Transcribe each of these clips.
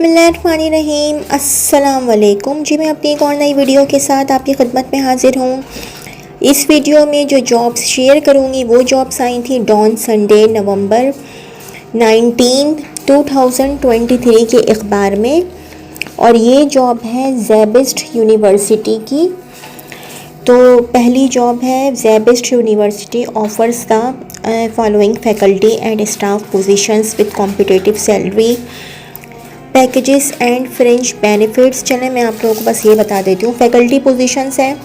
बिस्मिल्लाहिर्रहमानिर्रहीम। अस्सलाम वालेकुम जी। मैं अपनी एक और नई वीडियो के साथ आपकी खिदमत में हाजिर हूँ। इस वीडियो में जो जॉब्स शेयर करूँगी वो जॉब्स आई थी डॉन संडे नवंबर 19 2023 के अखबार में, और ये जॉब है ज़ेबिस्ट यूनिवर्सिटी की। तो पहली जॉब है, Zabist university offers the following faculty and staff positions with competitive salary packages and fringe benefits. चलें मैं आप लोगों को बस ये बता देती हूँ। फैकल्टी पोजीशंस हैं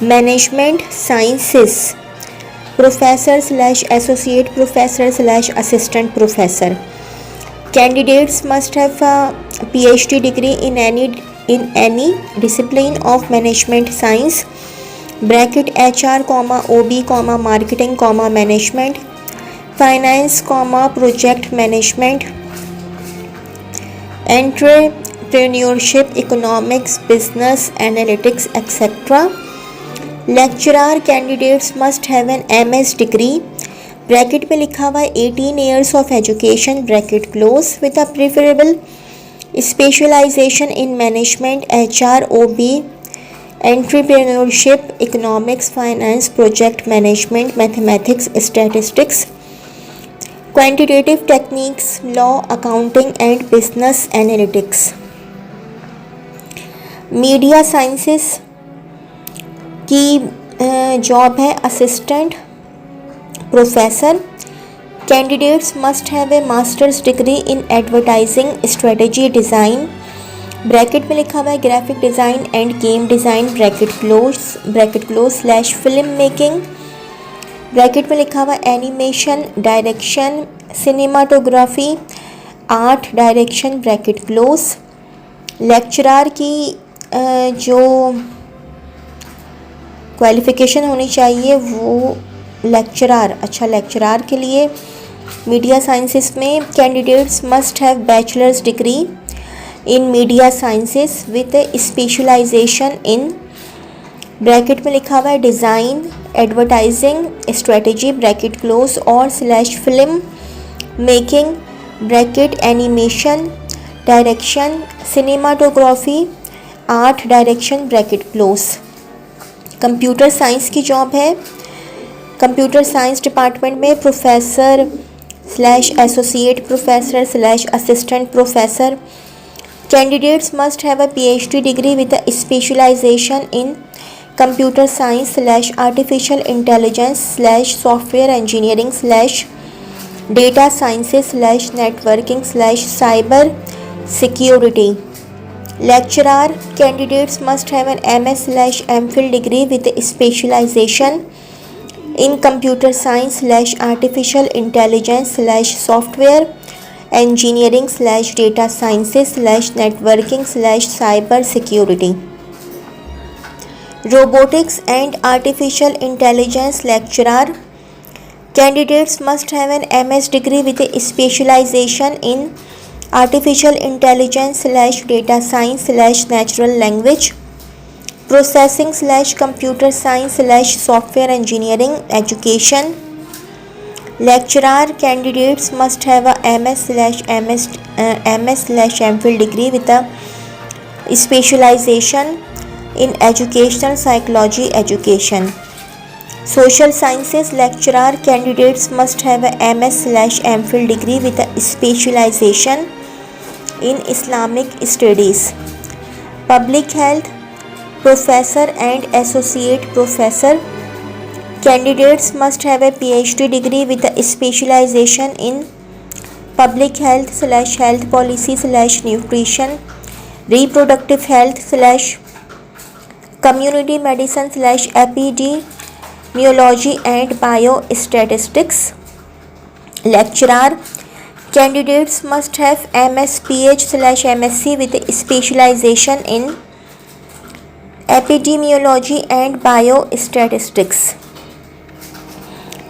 management sciences professor slash associate professor slash assistant professor. Candidates must have PhD degree in any discipline of management science bracket HR, OB, marketing, management finance, project management, entrepreneurship, economics, business analytics etcetera. Lecturer candidates must have an MS degree bracket में लिखा हुआ है 18 years of education bracket close with a preferable specialisation in management, HR, OB, entrepreneurship, economics, finance, project management, mathematics, statistics, quantitative techniques, law, accounting and business analytics. Media sciences की job है assistant professor. Candidates must have a masters degree in advertising strategy design bracket में लिखा हुआ है graphic design end game design bracket close slash film making bracket में लिखा हुआ animation, direction, cinematography, art direction bracket close. Lecturer की जो qualification होनी चाहिए वो लेक्चरर के लिए मीडिया साइंसेस में candidates must have bachelors degree in media sciences with specialisation in bracket में लिखा हुआ है design, advertising strategy bracket close और slash film making bracket animation, direction, cinematography, art direction bracket close. Computer science की job है computer science department में professor slash associate professor slash assistant professor. Candidates must have a PhD degree with a specialization in computer science slash artificial intelligence slash software engineering slash data sciences slash networking slash cyber security. Lecturer candidates must have an MS slash MPhil degree with specialisation in computer science slash artificial intelligence slash software engineering slash data sciences slash networking slash cyber security. Robotics and artificial intelligence lecturer candidates must have an MS degree with specialisation in artificial intelligence slash data science slash natural language processing slash computer science slash software engineering education. Lecturer candidates must have a MS slash MPhil degree with a specialisation in educational psychology education. Social sciences lecturer candidates must have a MS slash MPhil degree with a specialization in Islamic studies. Public health professor and associate professor candidates must have a PhD degree with a specialization in public health slash health policy slash nutrition, reproductive health slash community medicine slash epidemiology and biostatistics. Lecturer candidates must have MS, PH slash MSc with specialization in epidemiology and biostatistics.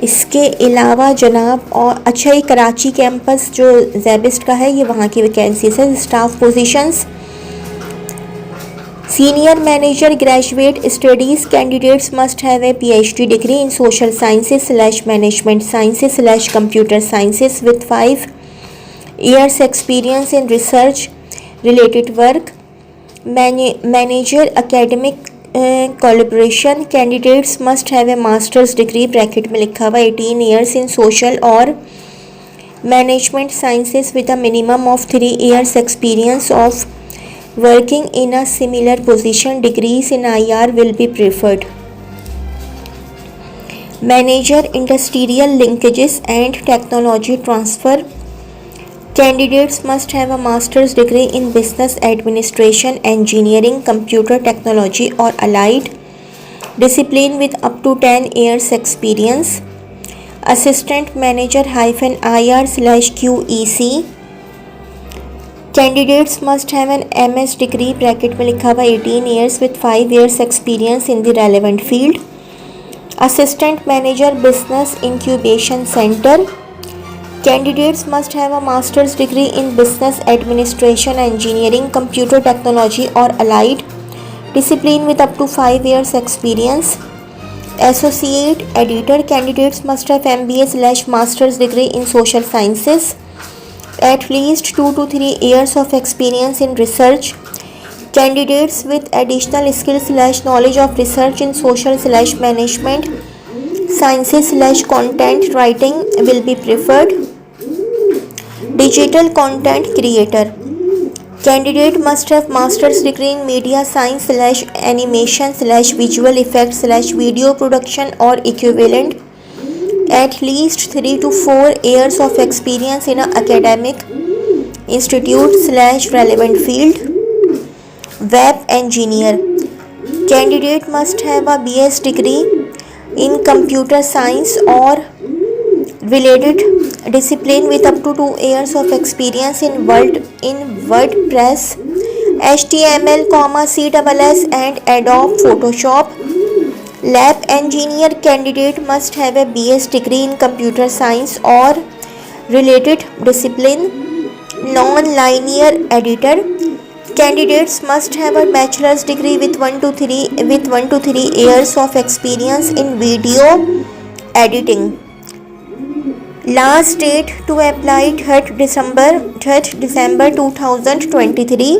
इसके अलावा जनाब और अच्छा ही Karachi campus जो ज़ेबिस्ट का है ये वहाँ की वैकेंसीज है। Staff positions Senior Manager Graduate Studies candidates must have a PhD degree in Social Sciences slash Management Sciences slash Computer Sciences with 5 years experience in research related work, manager academic collaboration. Candidates must have a master's degree bracket में लिखा हुआ 18 years in social or management sciences with a minimum of 3 years experience of working in a similar position. Degrees in IR will be preferred. Manager industrial linkages and technology transfer. Candidates must have a master's degree in business administration, engineering, computer technology or allied discipline with up to 10 years experience. Assistant manager -IR/QEC. Candidates must have an MS degree bracket में लिखा हुआ 18 years with 5 years experience in the relevant field. Assistant manager business incubation center. Candidates must have a master's degree in business administration, engineering, computer technology or allied discipline with up to 5 years experience. Associate editor. Candidates must have MBA/master's degree in social sciences, at least 2 to 3 years of experience in research. Candidates with additional skills/knowledge of research in social/management sciences/content writing will be preferred. Digital content creator. Candidate must have master's degree in media science/animation/visual effects/video production or equivalent, at least 3 to 4 years of experience in an academic institute/relevant field. Web engineer. Candidate must have a BS degree in computer science or related discipline with up to 2 years of experience in WordPress, HTML, CSS and Adobe Photoshop. Lab engineer. Candidate must have a BS degree in computer science or related discipline. Non-linear editor. Candidates must have a bachelor's degree with 1 to 3 years of experience in video editing. Last date to apply 3rd December 2023.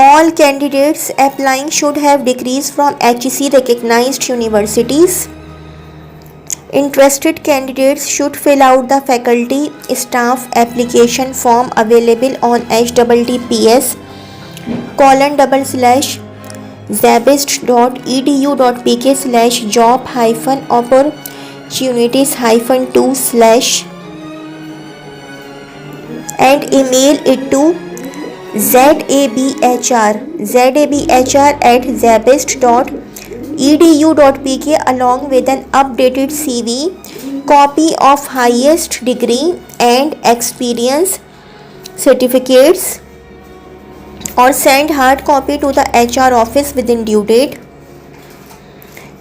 All candidates applying should have degrees from HEC recognized universities. Interested candidates should fill out the faculty staff application form available on https://zabist.edu.pk/job-opportunities-2/ and email it to zabhr@zabist.edu.pk along with an updated CV, copy of highest degree and experience certificates, or send hard copy to the HR office within due date.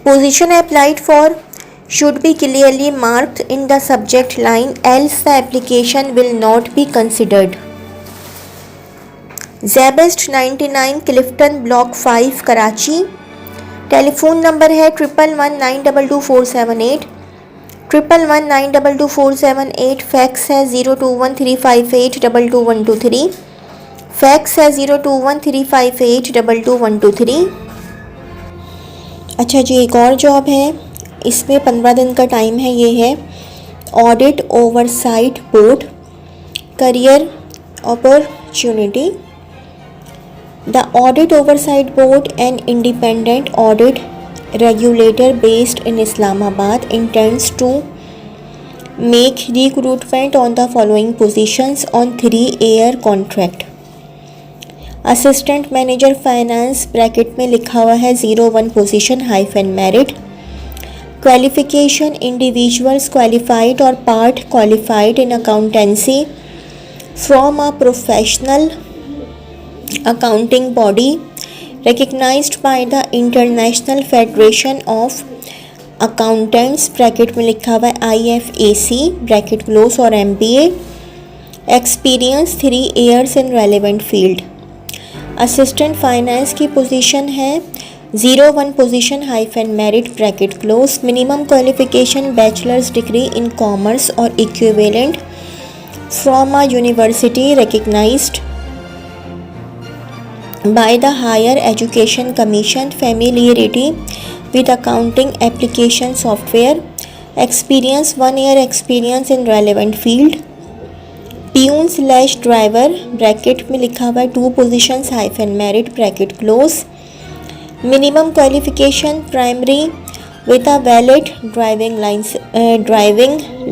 Position applied for should be clearly marked in the subject line, else the application will not be considered. Zabist 99 Clifton Block 5 Karachi. Telephone number है 1119222478 1119222478. Fax है 0213582223. Fax है 0213582223. अच्छा जी, एक और job है, इसमें 15 दिन का टाइम है. ये है audit oversight board career opportunity. The Audit Oversight Board, an independent audit regulator based in Islamabad, intends to make recruitment on the following positions on 3-year contract. Assistant Manager Finance bracket में लिखा हुआ है 01 position -merit. Qualification: individuals qualified or part qualified in accountancy from a professional accounting body recognized by the International Federation of Accountants bracket में लिखा हुआ है IFAC bracket close और MBA. Experience 3 years in relevant field. Assistant finance की position है 01 position -merit bracket close. Minimum qualification bachelors degree in commerce और equivalent from a university recognized by the Higher Education Commission, familiarity with accounting application software, experience 1 year experience in relevant field, peon driver bracket में लिखा हुआ है 2 positions hyphen merit bracket close, minimum qualification primary with a valid driving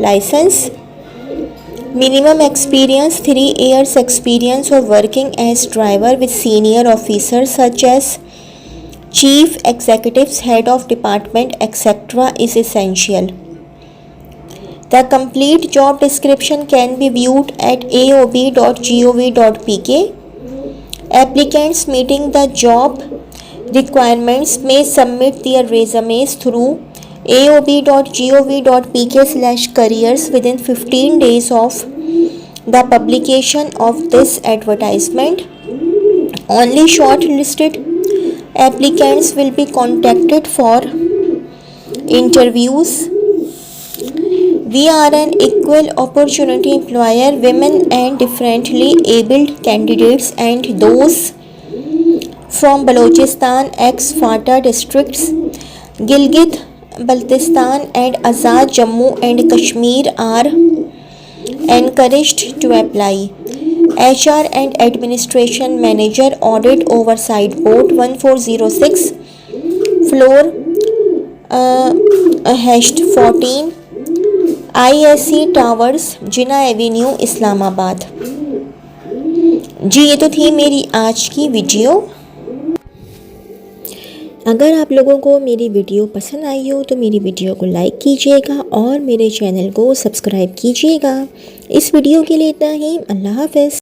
license, minimum experience 3 years experience of working as driver with senior officers such as chief executives, head of department, etc. is essential. The complete job description can be viewed at aob.gov.pk. Applicants meeting the job requirements may submit their resumes through aob.gov.pk/careers within 15 days of the publication of this advertisement. Only shortlisted applicants will be contacted for interviews. We are an equal opportunity employer. Women and differently abled candidates and those from Balochistan, ex-FATA districts, Gilgit, Baltistan and Azad Jammu and Kashmir are encouraged to apply. HR and Administration Manager, Audit Oversight Board, 1406 floor #14 ISC towers, Jinnah Avenue, Islamabad. जी ये तो थी मेरी आज की video. अगर आप लोगों को मेरी वीडियो पसंद आई हो तो मेरी वीडियो को लाइक कीजिएगा और मेरे चैनल को सब्सक्राइब कीजिएगा। इस वीडियो के लिए इतना ही। अल्लाह हाफ़िज़।